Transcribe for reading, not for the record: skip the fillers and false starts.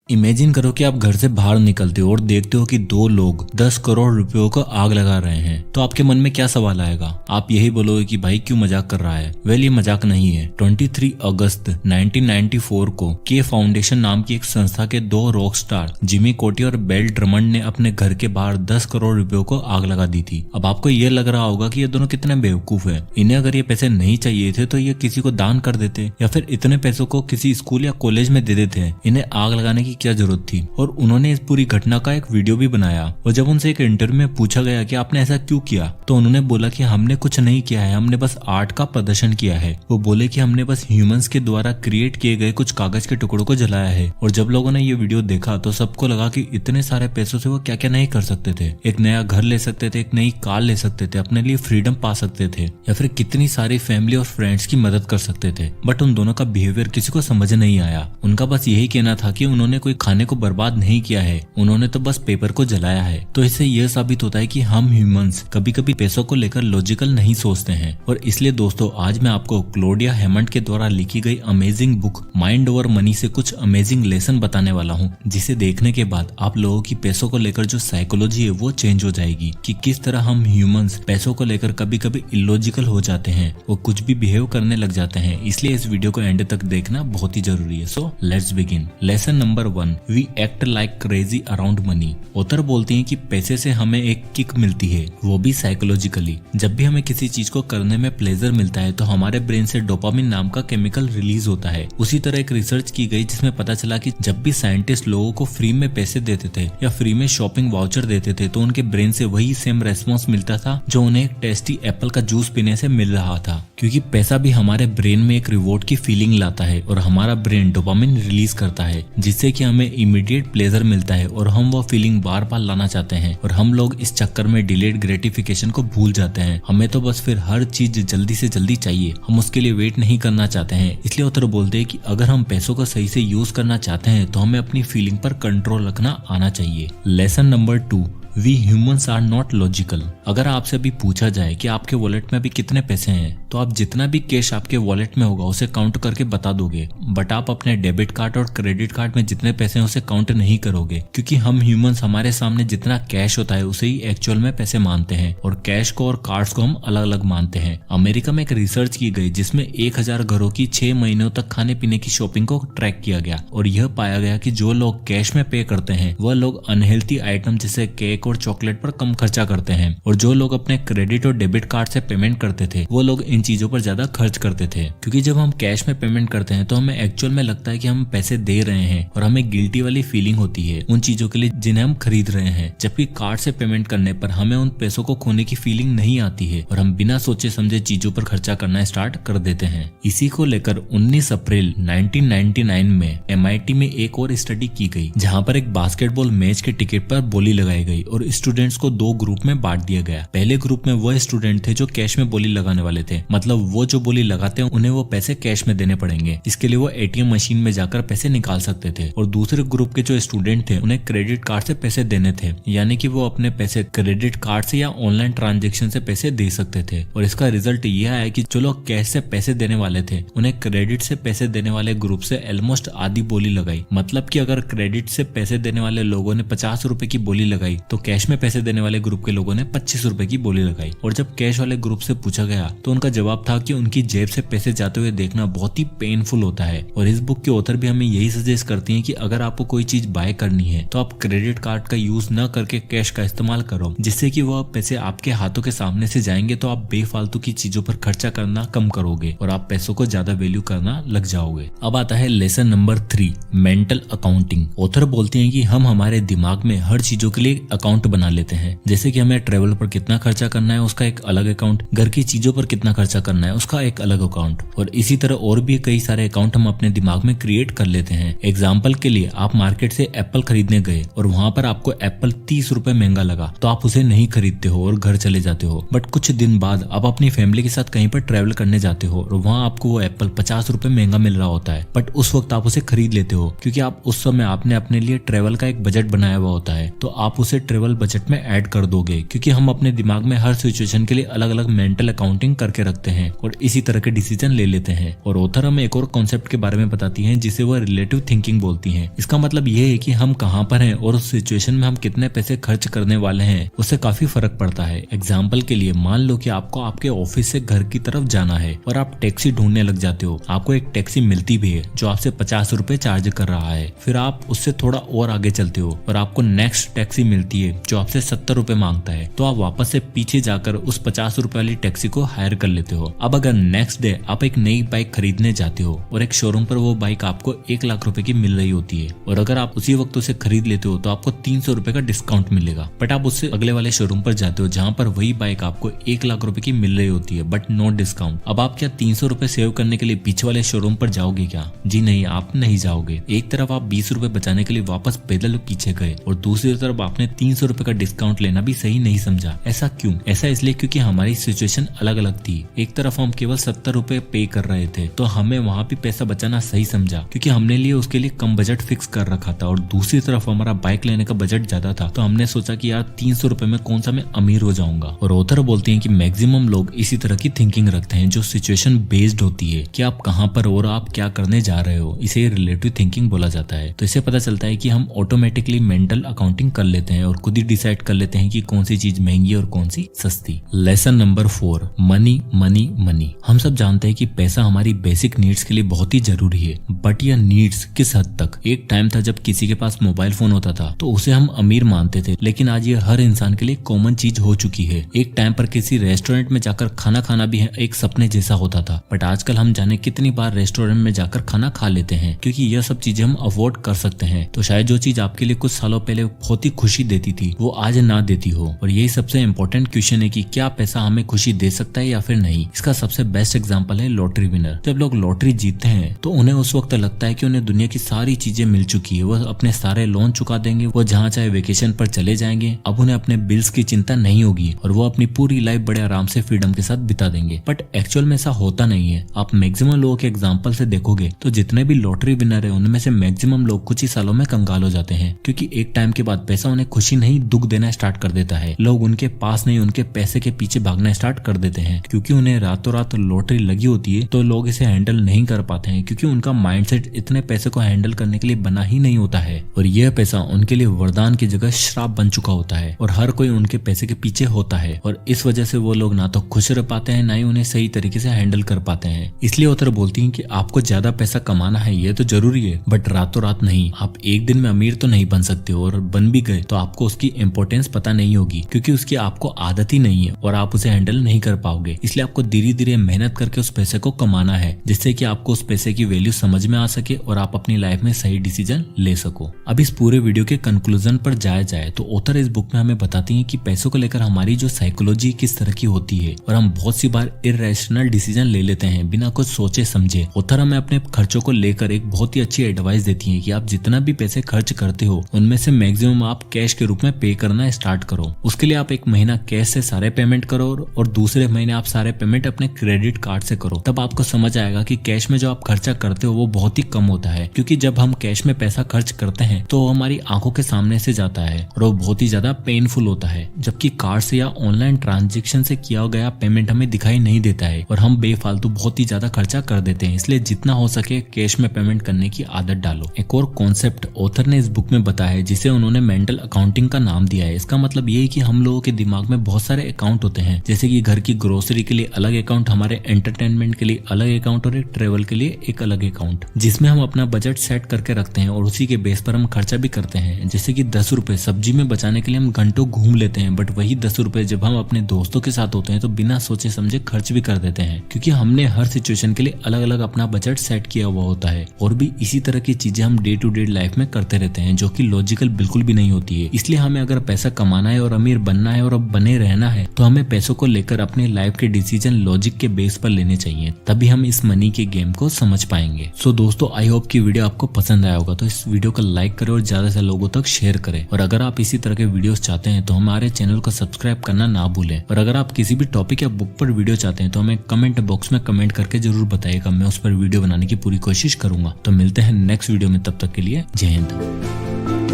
Imagine करो कि आप घर से बाहर निकलते हो और देखते हो कि दो लोग 10 करोड़ रुपयों को आग लगा रहे हैं, तो आपके मन में क्या सवाल आएगा? आप यही बोलोगे कि भाई क्यों मजाक कर रहा है। वेल, ये मजाक नहीं है। 23 अगस्त 1994 को के फाउंडेशन नाम की एक संस्था के दो रॉक स्टार जिमी कोटी और बेल ड्रमंड ने अपने घर के बाहर 10 करोड़ रुपयों को आग लगा दी थी। अब आपको ये लग रहा होगा कि ये दोनों कितने बेवकूफ है। इन्हें अगर ये पैसे नहीं चाहिए थे तो ये किसी को दान कर देते या फिर इतने पैसों को किसी स्कूल या कॉलेज में दे देते। इन्हें आग लगाने की क्या जरूरत थी? और उन्होंने इस पूरी घटना का एक वीडियो भी बनाया। और जब उनसे एक इंटरव्यू में पूछा गया कि आपने ऐसा क्यों किया, तो उन्होंने बोला कि हमने कुछ नहीं किया है, हमने बस आर्ट का प्रदर्शन किया है। वो बोले कि हमने बस ह्यूमंस के द्वारा क्रिएट किए गए कुछ कागज के टुकड़ों को जलाया है। और जब लोगों ने ये वीडियो देखा तो सबको लगा कि इतने सारे पैसों से वो क्या क्या नहीं कर सकते थे। एक नया घर ले सकते थे, एक नई कार ले सकते थे, अपने लिए फ्रीडम पा सकते थे, या फिर कितनी सारी फैमिली और फ्रेंड्स की मदद कर सकते थे। बट उन दोनों का बिहेवियर किसी को समझ नहीं आया। उनका बस यही कहना था कि उन्होंने कोई खाने को बर्बाद नहीं किया है, उन्होंने तो बस पेपर को जलाया है। तो इससे यह साबित होता है कि हम ह्यूमंस कभी कभी पैसों को लेकर लॉजिकल नहीं सोचते हैं। और इसलिए दोस्तों, आज मैं आपको क्लोडिया हेमंड के द्वारा लिखी गई amazing book mind over money से कुछ अमेजिंग लेसन बताने वाला हूँ, जिसे देखने के बाद आप लोगों की पैसों को लेकर जो साइकोलॉजी है वो चेंज हो जाएगी कि किस तरह हम ह्यूमंस पैसों को लेकर कभी कभी इलॉजिकल हो जाते हैं, वो कुछ भी बिहेव करने लग जाते हैं। इसलिए इस वीडियो को एंड तक देखना बहुत ही जरूरी है। So let's begin. Lesson number 1, we act like crazy around money. Author बोलते हैं कि पैसे से हमें एक किक मिलती है, वो भी साइकोलॉजिकली। जब भी हमें किसी चीज को करने में प्लेजर मिलता है तो हमारे ब्रेन से डोपामिन नाम का केमिकल रिलीज होता है। उसी तरह एक रिसर्च की गई जिसमें पता चला कि जब भी साइंटिस्ट लोगों को फ्री में पैसे देते थे या फ्री में शॉपिंग वाउचर देते थे तो उनके ब्रेन से वही सेम रेस्पॉन्स मिलता था जो उन्हें एक टेस्टी एप्पल का जूस पीने से मिल रहा था। क्योंकि पैसा भी हमारे ब्रेन में एक रिवॉर्ड की फीलिंग लाता है और हमारा ब्रेन डोपामिन रिलीज करता है, जिससे कि हमें इमीडिएट प्लेजर मिलता है और हम वो फीलिंग बार बार लाना चाहते हैं। और हम लोग इस चक्कर में डिलेड ग्रेटिफिकेशन को भूल जाते हैं। हमें तो बस फिर हर चीज जल्दी से जल्दी चाहिए, हम उसके लिए वेट नहीं करना चाहते हैं। इसलिए ऑथर बोलते हैं कि अगर हम पैसों को सही से यूज करना चाहते हैं तो हमें अपनी फीलिंग पर कंट्रोल रखना आना चाहिए। Lesson number 2, we humans are not logical. अगर आपसे अभी पूछा जाए कि आपके वॉलेट में अभी कितने पैसे हैं, तो आप जितना भी कैश आपके वॉलेट में होगा उसे काउंट करके बता दोगे। बट आप अपने डेबिट कार्ड और क्रेडिट कार्ड में जितने पैसे हैं उसे काउंट नहीं करोगे, क्योंकि हम ह्यूमंस हमारे सामने जितना कैश होता है उसे ही एक्चुअल में पैसे मानते हैं और कैश को और कार्ड्स को हम अलग अलग मानते हैं। अमेरिका में एक रिसर्च की गई जिसमें 1000 घरों की 6 महीनों तक खाने पीने की शॉपिंग को ट्रैक किया गया और यह पाया गया कि जो लोग कैश में पे करते हैं वह लोग अनहेल्थी आइटम जैसे केक और चॉकलेट पर कम खर्चा करते हैं, और जो लोग अपने क्रेडिट और डेबिट कार्ड से पेमेंट करते थे वो लोग इन चीजों पर ज्यादा खर्च करते थे। क्योंकि जब हम कैश में पेमेंट करते हैं तो हमें एक्चुअल में लगता है कि हम पैसे दे रहे हैं और हमें गिल्टी वाली फीलिंग होती है उन चीजों के लिए जिन्हें हम खरीद रहे हैं। जबकि कार्ड से पेमेंट करने पर हमें उन पैसों को खोने की फीलिंग नहीं आती है और हम बिना सोचे समझे चीजों पर खर्चा करना स्टार्ट कर देते हैं। इसी को लेकर 19 अप्रैल 1999 में MIT में एक और स्टडी की गई, जहाँ पर एक बास्केटबॉल मैच के टिकट पर बोली लगाई गई और स्टूडेंट्स को 2 ग्रुप में बांट दिया गया। पहले ग्रुप में वो स्टूडेंट थे जो कैश में बोली लगाने वाले थे, मतलब वो जो बोली लगाते हैं उन्हें वो पैसे कैश में देने पड़ेंगे, इसके लिए वो ATM मशीन में जाकर पैसे निकाल सकते थे। और दूसरे ग्रुप के जो स्टूडेंट थे उन्हें क्रेडिट कार्ड से पैसे देने थे, यानी कि वो अपने पैसे क्रेडिट कार्ड से या ऑनलाइन ट्रांजेक्शन से पैसे दे सकते थे। और इसका रिजल्ट यह आया कि जो लोग कैश से पैसे देने वाले थे उन्हें क्रेडिट से पैसे देने वाले ग्रुप से ऑलमोस्ट आधी बोली लगाई। मतलब कि अगर क्रेडिट से पैसे देने वाले लोगों ने 50 रुपए की बोली लगाई तो कैश में पैसे देने वाले ग्रुप के लोगों ने 25 रुपए की बोली लगाई। और जब कैश वाले ग्रुप से पूछा गया तो उनका जवाब था कि उनकी जेब से पैसे जाते हुए देखना बहुत ही पेनफुल होता है। और इस बुक के ऑथर भी हमें यही सजेस्ट करती हैं कि अगर आपको कोई चीज बाय करनी है तो आप क्रेडिट कार्ड का यूज न करके कैश का इस्तेमाल करो, जिससे कि वह पैसे आपके हाथों के सामने से जाएंगे तो आप बेफालतू की चीजों पर खर्चा करना कम करोगे और आप पैसों को ज्यादा वैल्यू करना लग जाओगे। अब आता है lesson number 3, mental accounting. Author बोलते हैं कि हम हमारे दिमाग में हर चीजों के लिए अकाउंट बना लेते हैं, जैसे कि हमें ट्रेवल पर कितना खर्चा करना है उसका एक अलग अकाउंट, घर की चीजों पर कितना खर्चा करना है उसका एक अलग अकाउंट, और इसी तरह और भी कई सारे अकाउंट हम अपने दिमाग में क्रिएट कर लेते हैं। एग्जाम्पल के लिए आप मार्केट से एप्पल खरीदने गए और वहां पर आपको एप्पल 30 रुपए महंगा लगा तो आप उसे नहीं खरीदते हो और घर चले जाते हो। बट कुछ दिन बाद आप अपनी फैमिली के साथ कहीं पर ट्रेवल करने जाते हो और वहां आपको वो एप्पल 50 रुपए महंगा मिल रहा होता है, बट उस वक्त आप उसे खरीद लेते हो क्योंकि आप उस समय आपने अपने लिए ट्रेवल का एक बजट बनाया हुआ होता है। तो आप उसे ट्रेवल बजट में ऐड कर दोगे, क्योंकि हम अपने दिमाग में हर सिचुएशन के लिए अलग अलग मेंटल अकाउंटिंग करके रखते हैं और इसी तरह के डिसीजन ले लेते हैं। और ऑथर हमें एक और कॉन्सेप्ट के बारे में बताती हैं जिसे वो रिलेटिव थिंकिंग बोलती हैं। इसका मतलब ये है कि हम कहाँ पर हैं और उस सिचुएशन में हम कितने पैसे खर्च करने वाले हैं उससे काफी फर्क पड़ता है। एग्जाम्पल के लिए मान लो कि आपको आपके ऑफिस से घर की तरफ जाना है और आप टैक्सी ढूंढने लग जाते हो। आपको एक टैक्सी मिलती भी है जो आपसे 50 रुपए चार्ज कर रहा है। फिर आप उससे थोड़ा और आगे चलते हो और आपको नेक्स्ट टैक्सी मिलती है जो आपसे 70 रुपए मांगता है। तो आप वापस से पीछे जाकर उस 50 रुपए वाली टैक्सी को हायर कर लेते हो। अब अगर नेक्स्ट डे आप एक नई बाइक खरीदने जाते हो और एक शोरूम पर वो बाइक आपको 1 लाख रुपए की मिल रही होती है और अगर आप उसी वक्त उसे खरीद लेते हो तो आपको 300 रुपए का डिस्काउंट मिलेगा। बट आप उससे अगले वाले शोरूम पर जाते हो जहाँ पर वही बाइक आपको 1 लाख रुपए की मिल रही होती है बट नो डिस्काउंट। अब आप क्या 300 रुपए सेव करने के लिए पीछे वाले शोरूम पर जाओगे क्या? जी नहीं, आप नहीं जाओगे। एक तरफ आप 20 रुपए बचाने के लिए वापस पैदल पीछे गए और दूसरी तरफ आपने 300 रुपए का डिस्काउंट लेना भी सही नहीं समझा। ऐसा क्यों? ऐसा इसलिए क्योंकि हमारी सिचुएशन अलग अलग थी। एक तरफ हम केवल 70 रुपए पे कर रहे थे तो हमें वहाँ भी पैसा बचाना सही समझा क्योंकि हमने लिए उसके लिए कम बजट फिक्स कर रखा था और दूसरी तरफ हमारा बाइक लेने का बजट ज्यादा था तो हमने सोचा कि यार 300 रुपए में कौन सा मैं अमीर हो जाऊंगा। और ऑथर बोलती हैं कि मैक्सिमम लोग इसी तरह की थिंकिंग रखते हैं जो सिचुएशन बेस्ड होती है कि आप कहाँ पर और आप क्या करने जा रहे हो। इसे रिलेटिव थिंकिंग बोला जाता है। तो इससे पता चलता है कि हम ऑटोमेटिकली मेंटल अकाउंटिंग कर लेते हैं और खुद ही डिसाइड कर लेते हैं कि कौन सी चीज महंगी और कौन सी सस्ती। Lesson number 4, money money money. हम सब जानते हैं कि पैसा हमारी बेसिक नीड्स के लिए बहुत ही जरूरी है बट यह नीड्स किस हद तक? एक टाइम था जब किसी के पास मोबाइल फोन होता था तो उसे हम अमीर मानते थे, लेकिन आज ये हर इंसान के लिए कॉमन चीज हो चुकी है। एक टाइम पर किसी रेस्टोरेंट में जाकर खाना खाना भी एक सपने जैसा होता था बट आजकल हम जाने कितनी बार रेस्टोरेंट में जाकर खाना खा लेते हैं क्योंकि यह सब चीजें हम अफोर्ड कर सकते हैं। तो शायद जो चीज आपके लिए कुछ सालों पहले बहुत ही खुशी देती थी वो आज ना देती हो। और यही सबसे इम्पोर्टेंट क्वेश्चन है कि क्या पैसा हमें खुशी दे सकता है या फिर नहीं। इसका सबसे बेस्ट एग्जांपल है लॉटरी विनर। जब लोग लॉटरी जीतते हैं तो उन्हें उस वक्त लगता है कि उन्हें दुनिया की सारी चीजें मिल चुकी है, वो अपने सारे लोन चुका देंगे, वो जहाँ चाहे वेकेशन पर चले जाएंगे, अब उन्हें अपने बिल्स की चिंता नहीं होगी और वो अपनी पूरी लाइफ बड़े आराम से फ्रीडम के साथ बिता देंगे। बट एक्चुअल में ऐसा होता नहीं है। आप मैक्सिमम लोगों के एग्जाम्पल से देखोगे तो जितने भी लॉटरी विनर है उनमें से मैक्सिमम लोग कुछ ही सालों में कंगाल हो जाते हैं क्योंकि एक टाइम के बाद पैसा उन्हें खुशी नहीं दुख देना स्टार्ट कर देता है। लोग उनके पास नहीं उनके पैसे के पीछे भागना स्टार्ट कर देते हैं क्योंकि उन्हें रातों रात लॉटरी लगी होती है तो लोग इसे हैंडल नहीं कर पाते हैं क्योंकि उनका माइंडसेट इतने पैसे को हैंडल करने के लिए बना ही नहीं होता है और यह पैसा उनके लिए वरदान की जगह श्राप बन चुका होता है और हर कोई उनके पैसे के पीछे होता है और इस वजह से वो लोग ना तो खुश रह पाते हैं ना ही उन्हें सही तरीके से हैंडल कर पाते हैं। इसलिए ऑथर बोलती हैं कि आपको ज्यादा पैसा कमाना है ये तो जरूरी है बट रातों रात नहीं। आप एक दिन में अमीर तो नहीं बन सकते और बन भी गए तो आपको उसकी इम्पोर्टेंस पता नहीं होगी क्योंकि उसकी आपको आदत ही नहीं है और आप उसे हैंडल नहीं कर पाओगे। इसलिए आपको धीरे धीरे मेहनत करके उस पैसे को कमाना है जिससे कि आपको उस पैसे की वैल्यू समझ में आ सके और आप अपनी लाइफ में सही डिसीजन ले सको। अब इस पूरे वीडियो के कंक्लूजन पर जाया जाए तो ऑथर इस बुक में हमें बताती हैं कि पैसों को लेकर हमारी जो साइकोलॉजी किस तरह की होती है और हम बहुत सी बार इरेशनल डिसीजन ले लेते हैं बिना कुछ सोचे समझे। ऑथर हमें अपने खर्चों को लेकर एक बहुत ही अच्छी एडवाइस देती है कि आप जितना भी पैसे खर्च करते हो उनमें से मैक्सिमम आप कैश के रूप में पे करना स्टार्ट करो। उसके लिए आप एक महीना कैश से सारे पेमेंट करो और दूसरे महीने आप सारे पेमेंट अपने क्रेडिट कार्ड से करो। तब आपको समझ आएगा कि कैश में जो आप खर्चा करते हो वो बहुत ही कम होता है क्योंकि जब हम कैश में पैसा खर्च करते हैं तो वो हमारी आंखों के सामने से जाता है और वो बहुत ही ज्यादा पेनफुल होता है, जबकि कार्ड से या ऑनलाइन ट्रांजैक्शन से किया गया पेमेंट हमें दिखाई नहीं देता है और हम बेफालतू बहुत ही ज्यादा खर्चा कर देते हैं। इसलिए जितना हो सके कैश में पेमेंट करने की आदत डालो। एक और कॉन्सेप्ट ऑथर ने इस बुक में बताया है जिसे उन्होंने मेंटल अकाउंटिंग का नाम दिया है। इसका मतलब ये है कि हम लोगों के दिमाग में बहुत सारे अकाउंट होते हैं जैसे कि घर की ग्रोसरी के लिए अलग अकाउंट, हमारे एंटरटेनमेंट के लिए अलग अकाउंट और एक ट्रेवल के लिए एक अलग अकाउंट जिसमें हम अपना बजट सेट करके रखते हैं और उसी के बेस पर हम खर्चा भी करते हैं। जैसे कि 10 रुपए सब्जी में बचाने के लिए हम घंटों घूम लेते हैं बट वही 10 रुपए जब हम अपने दोस्तों के साथ होते हैं तो बिना सोचे समझे खर्च भी कर देते हैं क्योंकि हमने हर सिचुएशन के लिए अलग अलग अपना बजट सेट किया हुआ होता है। और भी इसी तरह की चीजें हम डे टू डे लाइफ में करते रहते हैं जो कि लॉजिकल बिल्कुल भी नहीं होती है। इसलिए हमें अगर पैसा कमाना है और अमीर बनना है और अब बने रहना है तो हमें पैसों को लेकर अपने लाइफ के डिसीजन लॉजिक के बेस पर लेने चाहिए, तभी हम इस मनी के गेम को समझ पाएंगे। सो दोस्तों, आई होप की वीडियो आपको पसंद आया होगा तो इस वीडियो को लाइक करें और ज्यादा से लोगों तक शेयर करें। और अगर आप इसी तरह के वीडियोस चाहते हैं तो हमारे चैनल को सब्सक्राइब करना ना भूलें। और अगर आप किसी भी टॉपिक या बुक पर वीडियो चाहते हैं तो हमें कमेंट बॉक्स में कमेंट करके जरूर बताइएगा, मैं उस पर वीडियो बनाने की पूरी कोशिश करूंगा। तो मिलते हैं नेक्स्ट वीडियो में, तब तक के लिए जय हिंद।